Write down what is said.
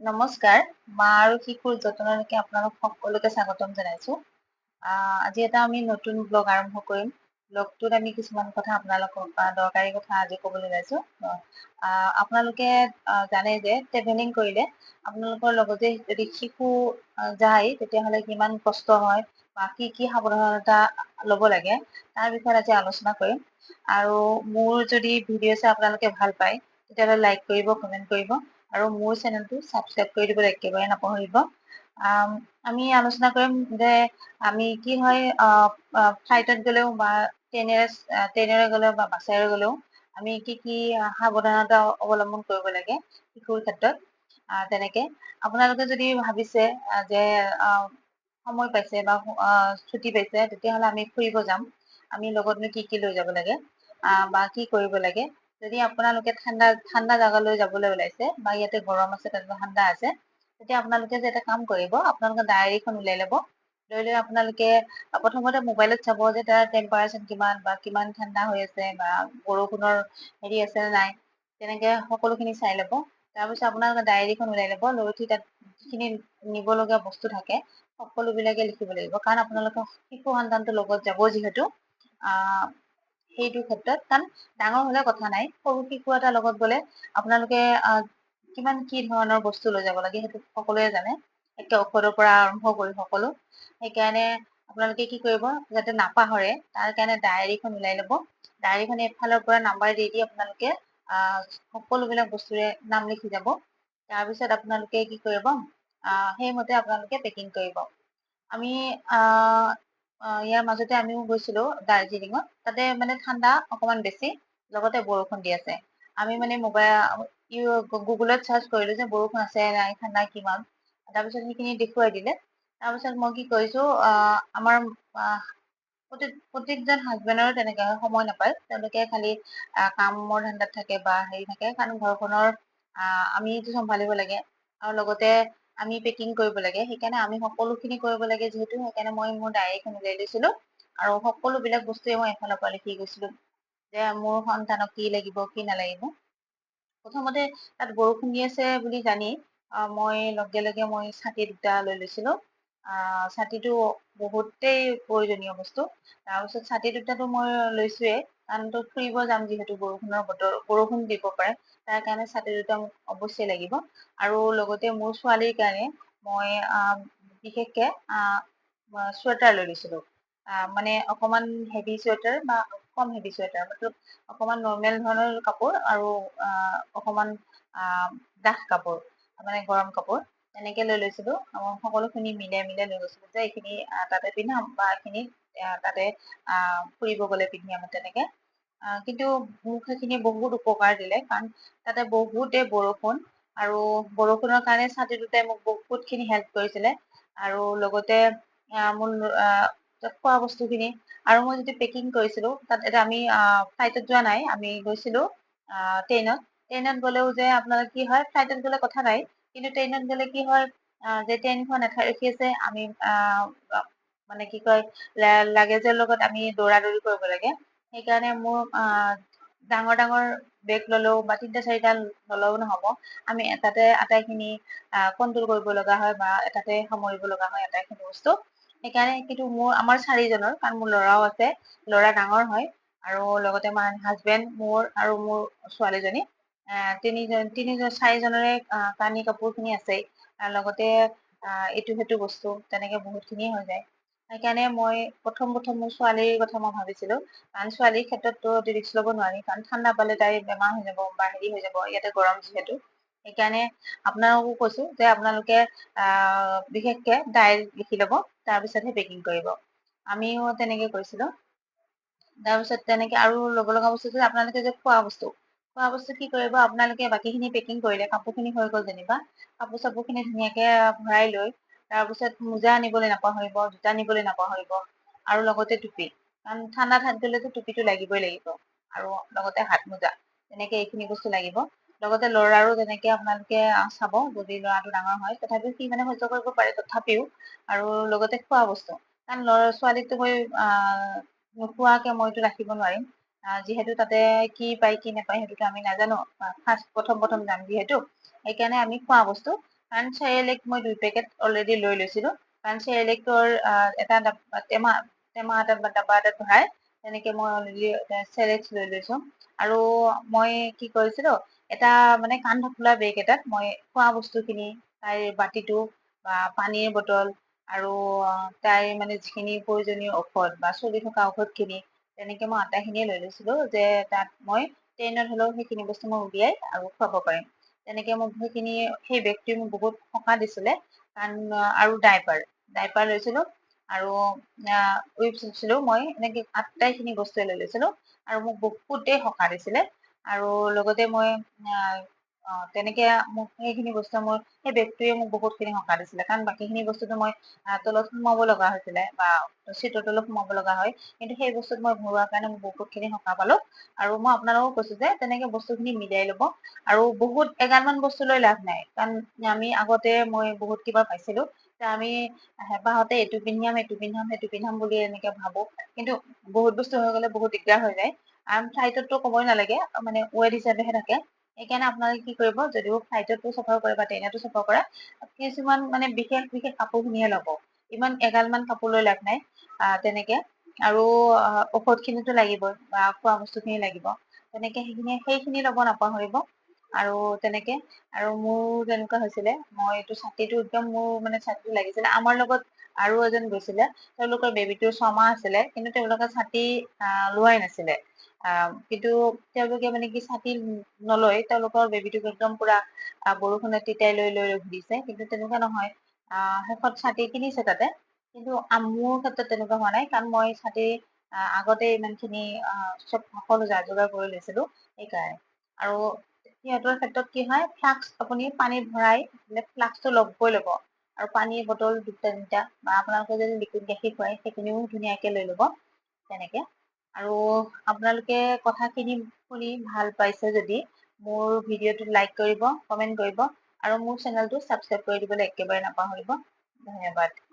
নমস্কাৰ। মা আৰু শিশুৰ যতনলৈকে আপোনালোক সকলোকে স্বাগতম জনাইছো। আজি এটা আমি নতুন ব্লগ আৰম্ভ কৰিম। ব্লগটোত আমি কিছুমান কথা আপোনালোকক দৰকাৰী কথা আজি ক'বলৈ ওলাইছো। আপোনালোকে জানে যে ট্ৰেভেলিং কৰিলে আপোনালোকৰ লগতে যদি শিশু যায় তেতিয়াহ'লে কিমান কষ্ট হয় বা কি সাৱধানতা ল'ব লাগে তাৰ বিষয়ে আজি আলোচনা কৰিম। আৰু মোৰ যদি ভিডিঅ' চাই আপোনালোকে ভাল পায় তেতিয়াহ'লে লাইক কৰিব, কমেণ্ট কৰিব আৰু মোৰ চেনেলটো ছাবস্ক্ৰাইব কৰি দিবলৈ একেবাৰে নাপাহৰিব। আমি আলোচনা কৰিম যে আমি কি হয় ফ্লাইটত গ'লেও বা ট্ৰেইনেৰে গ'লেও বা বাছেৰে গ'লেও আমি কি সাৱধানতা অৱলম্বন কৰিব লাগে শিশুৰ ক্ষেত্ৰত। তেনেকে আপোনালোকে যদি ভাবিছে যে সময় পাইছে বা ছুটি পাইছে তেতিয়াহ'লে আমি ফুৰিব যাম। আমি লগতনো কি লৈ যাব লাগে বা কি কৰিব লাগে। যদি আপোনালোকে ঠাণ্ডা জাগালৈ যাবলৈ ওলাইছে বা ইয়াতে গৰম আছে তাতে ঠাণ্ডা আছে, তেতিয়া আপোনালোকে যে এটা কাম কৰিব, আপোনালোকে ডায়েৰীখন উলিয়াই ল'ব। লৈ আপোনালোকে প্ৰথমতে মোবাইলত চাব যে তাৰ টেম্পাৰেচাৰ কিমান বা কিমান ঠাণ্ডা হৈ আছে বা বৰষুণৰ হেৰি আছে নে নাই, তেনেকে সকলোখিনি চাই ল'ব। তাৰপিছত আপোনালোকে ডায়েৰীখন ওলাই ল'ব। লৈ উঠি তাত যিখিনি নিব লগীয়া বস্তু থাকে সকলোবিলাকে লিখিব লাগিব। কাৰণ আপোনালোকৰ শিশু সন্তানটোৰ লগত যাব যিহেতু, সেইটো ক্ষেত্ৰত কাৰণ ডাঙৰ হলে কথা নাই, সৰু শিশু এটাৰ লগত গলে আপোনালোকে কিমান কি ধৰণৰ বস্তু লৈ যাব লাগে সেইটো সকলোৱে জানে, একে ঔষধৰ পৰা আৰম্ভ কৰি সকলো। সেইকাৰণে আপোনালোকে কি কৰিব, যাতে নাপাহৰে তাৰ কাৰণে ডায়েৰীখন ওলাই ল'ব। ডায়েৰীখন এফালৰ পৰা নাম্বাৰ দি আপোনালোকে সকলোবিলাক বস্তুৰে নাম লিখি যাব। তাৰপিছত আপোনালোকে কি কৰিব, সেইমতে আপোনালোকে পেকিং কৰিব। আমি ইয়াৰ মাজতে আমিও গৈছিলো দাৰ্জিলিঙত। তাতে মানে ঠাণ্ডা অকমান বেছি, লগতে বৰষুণ দি আছে। আমি মানে গুগলত চাৰ্চ কৰিলো যে বৰষুণ আছে নাই, ঠাণ্ডা কিমান। তাৰপিছত সেইখিনি দেখুৱাই দিলে। তাৰপিছত মই কি কৰিছো, আমাৰ প্ৰত্যেকজন হাজবেণ্ডৰো তেনেকে সময় নাপায়। তেওঁলোকে খালি কামৰ ধান্দাত থাকে বা হেৰি থাকে, কাৰণ ঘৰখনৰ আমিটো চম্ভালিব লাগে আৰু লগতে আমি পেকিং কৰিব লাগে। সেইকাৰণে আমি সকলোখিনি কৰিব লাগে যিহেতু, সেইকাৰণে মই মোৰ ডায়েৰীখন উলিয়াই লৈছিলো আৰু সকলোবিলাক বস্তুৱে মই এফালৰ পৰা লিখি গৈছিলো যে মোৰ সন্তানক কি লাগিব কি নালাগিব। প্ৰথমতে তাত বৰষুণ দি আছে বুলি জানি মই লগে মই ছাতি দুটা লৈ লৈছিলো। ছাতিটো বহুতেই প্ৰয়োজনীয় বস্তু। তাৰপিছত ছাতি দুটাটো মই লৈছোয়ে, কাৰণ তো ফুৰিব যাম যিহেতু, বৰষুণ দিব পাৰে, তাৰ কাৰণে ছাতি দুটা মোক অৱশ্যই লাগিব। আৰু লগতে মোৰ ছোৱালীৰ কাৰণে মই বিশেষকে চুৱেটাৰ লৈ লৈছিলো। মানে অকমান হেভি চুৱেটাৰ বা কম হেভি চুৱেটাৰ, অকমান নৰ্মেল ধৰণৰ কাপোৰ আৰু অকমান ডাঠ কাপোৰ, মানে গৰম কাপোৰ, তেনেকে লৈ লৈছিলো। সকলোখিনি মিলাই লৈ গৈছিলো যে এইখিনি তাতে পিন্ধাম বা এইখিনি তাতে ফুৰিব গলে পিন্ধি আহো তেনেকে। কিন্তু মোক সেইখিনি বহুত উপকাৰ দিলে, কাৰণ তাতে বহুতে বৰষুণ, আৰু বৰষুণৰ কাৰণে ছাতি দুটাই মোক বহুত খিনি হেল্প কৰিছিলে। আৰু লগতে মোৰ খোৱা বস্তু খিনি, আৰু মই যেতিয়া পেকিং কৰিছিলো তাত এতিয়া আমি ফ্লাইটত যোৱা নাই, আমি গৈছিলো ট্ৰেইনত গলেও যে আপোনালোকে কি হয়, ফ্লাইটত গলে কথা নাই, কিন্তু ট্ৰেইনত গলে কি হয়, যে ট্ৰেইনখন এঠাইত ৰখি আছে, আমি মানে কি কয় লাগেজৰ লগত আমি দৌৰা দৌৰি কৰিব লাগে। সেইকাৰণে মোৰ ডাঙৰ বেগ ললেও বা 3-4টা ললেও নহব, আমি এটাতে আটাইখিনি কন্ট্ৰল কৰিব লগা হয় বা এটাতে সামৰিব লগা হয় আটাইখিনি বস্তু। সেইকাৰণে কিন্তু আমাৰ 4জনৰ, কাৰণ মোৰ ল'ৰাও আছে, ল'ৰা ডাঙৰ হয়, আৰু লগতে আমাৰ হাজবেণ্ড, মোৰ আৰু মোৰ ছোৱালীজনী, 4জনৰে কানি কাপোৰ খিনি আছেই, লগতে এইটো সেইটো বস্তু তেনেকে বহুত খিনিয়ে হৈ যায়। সেইকাৰণে মই প্ৰথম মোৰ ছোৱালীৰ কথা মই ভাবিছিলো, কাৰণ ছোৱালীৰ ক্ষেত্ৰততো ৰিস্ক লব নোৱাৰি, কাৰণ ঠাণ্ডা পালে তাই বেমাৰ হৈ যাব বা হেৰি হৈ যাব, ইয়াতে গৰম যিহেতু। সেইকাৰণে আপোনালোকো কৈছো যে আপোনালোকে বিশেষকে ডায়েৰী লিখি লব, তাৰপিছতহে পেকিং কৰিব। আমিও তেনেকে কৰিছিলো। তাৰপিছত তেনেকে আৰু ল'ব লগা বস্তু যে আপোনালোকে যে খোৱা বস্তু কি কৰিব, আপোনালোকে বাকীখিনি পেকিং কৰিলে, কাপোৰ খিনি হৈ গল যেনিবা, কাপোৰ চাপোৰ খিনি ধুনীয়াকে ভৰাই লৈ, তাৰপিছত মোজা নিবলৈ নাপাহৰিব, জোতা নিবলৈ নাপাহৰিব, আৰু লগতে টুপি, কাৰণ ঠাণ্ডা ঠাইত গলেতো টুপিটো লাগিবই লাগিব, আৰু লগতে হাত মোজা, তেনেকে এইখিনি বস্তু লাগিব। লগতে ল'ৰাৰো তেনেকে আপোনালোকে চাব, যদি ল'ৰাটো ডাঙৰ হয়, তথাপিও সি মানে সহ্য কৰিব পাৰে তথাপিও। আৰু লগতে খোৱা বস্তু, কাৰণ ছোৱালীকতো মই নোখোৱাকে মইতো ৰাখিব নোৱাৰিম, যিহেতু তাতে কি পায় কি নাপায় সেইটোতো আমি নাজানো, প্ৰথম যাম যিহেতু। সেইকাৰণে আমি খোৱা বস্তু কাৰণ চেৰেলেক মই 2 পেকেট অলৰেডি লৈ লৈছিলো। কাৰণ চেৰেলেকটোৰ এটা টেমা টেমা এটাত বা ডাব্বা এটাত ভৰাই তেনেকে মই অলৰেডি চেৰেলেক্স লৈ লৈছো। আৰু মই কি কৰিছিলো, এটা মানে কান্ধ খোলা বেগ এটাত মই খোৱা বস্তুখিনি, তাইৰ বাতিটো বা পানীৰ বটল আৰু তাইৰ মানে যিখিনি প্ৰয়োজনীয় ঔষধ বা চলি থকা ঔষধখিনি, তেনেকে মই আটাইখিনিয়ে লৈ লৈছিলো যে তাত মই ট্ৰেইনত হলেও সেইখিনি বস্তু মই উলিয়াই আৰু খুৱাব পাৰিম। তেনেকে মোক সেইখিনি সেই বেগটোৱে মোক বহুত সকাহ দিছিলে। কাৰণ আৰু ডাইপাৰ লৈছিলো আৰু উইপছ লৈছিলো। মই এনেকে আটাইখিনি বস্তুৱে লৈ লৈছিলো আৰু মোক বহুতেই সকাহ দিছিলে। আৰু লগতে মই তেনেকে মোক সেইখিনি বস্তু মোৰ সেই বেগটোৱে মোক বহুতখিনি সকাহ দিছিলে। কাৰণ বাকীখিনি বস্তুটো মই তলত সোমাব লগা হৈছিলে বা চিটৰ তলত সোমাব লগা হয়, কিন্তু সেই বস্তুত মই ভৰোৱাৰ কাৰণে মই বহুতখিনি সকাহ পালো। আৰু মই আপোনালোকক কৈছো যে তেনেকে বস্তুখিনি মিলাই লব। আৰু বহুত এগালমান বস্তু লৈ লাভ নাই, কাৰণ আমি আগতে মই বহুত কিবা পাইছিলো যে আমি হেঁপাহতে এইটো পিন্ধাম সেইটো পিন্ধাম সেইটো পিন্ধাম বুলি এনেকে ভাবো, কিন্তু বহুত বস্তু হৈ গলে বহুত দিগদাৰ হৈ যায়। আৰু ফ্লাইটতটো ক'বই নালাগে, মানে ৱেট হিচাপেহে থাকে। সেইকাৰণে আপোনালোকে কি কৰিব, যদিও ফ্লাইটতো চফৰ কৰে বা ট্ৰেইনতো চফৰ কৰে, কিছুমান মানে বিশেষ বিশেষ কাপোৰখিনিহে ল'ব। ইমান এগালমান কাপোৰ লৈ লাভ নাই। তেনেকে আৰু ঔষধ খিনিতো লাগিবই বা খোৱা বস্তুখিনি লাগিব। তেনেকে সেইখিনি ল'ব নাপাহৰিব। আৰু তেনেকে আৰু মোৰ তেনেকুৱা হৈছিলে, মই এইটো ছাতিটো একদম মোৰ মানে ছাতিটো লাগিছিলে। আমাৰ লগত আৰু এজন গৈছিলে, তেওঁলোকৰ বেবীটোৰ 6 মাহ আছিলে, কিন্তু তেওঁলোকে ছাতি লোৱাই নাছিলে। কিন্তু তেওঁলোকে মানে কি ছাতি নলৈ তেওঁলোকৰ বেবীটোক একদম পুৰা বৰষুণে তিতাই লৈ লৈ ঘূৰিছে। কিন্তু তেনেকুৱা নহয়, শেষত ছাতি কিনিছে তাতে। কিন্তু মোৰ ক্ষেত্ৰত তেনেকুৱা হোৱা নাই, কাৰণ মই ছাতি আগতে ইমানখিনি চব সকলো যা যোগাৰ কৰি লৈছিলো সেইকাৰণে। আৰু সিহঁতৰ ক্ষেত্ৰত কি হয়, ফ্লাস্ক আপুনি পানীত ভৰাই ফ্লাস্কটো ল'বই ল'ব। আৰু পানীৰ বটল 2-3টা বা আপোনালোকে যদি লিকুইড গাখীৰ খুৱাই সেইখিনিও ধুনীয়াকে লৈ ল'ব তেনেকে। আৰু আপোনালোকে কথাখিনি শুনি ভাল পাইছে যদি মোৰ ভিডিঅ'টো লাইক কৰিব, কমেন্ট কৰিব আৰু মোৰ চেনেলটো ছাবস্ক্ৰাইব কৰি দিবলৈ একেবাৰে নাপাহৰিব। ধন্যবাদ।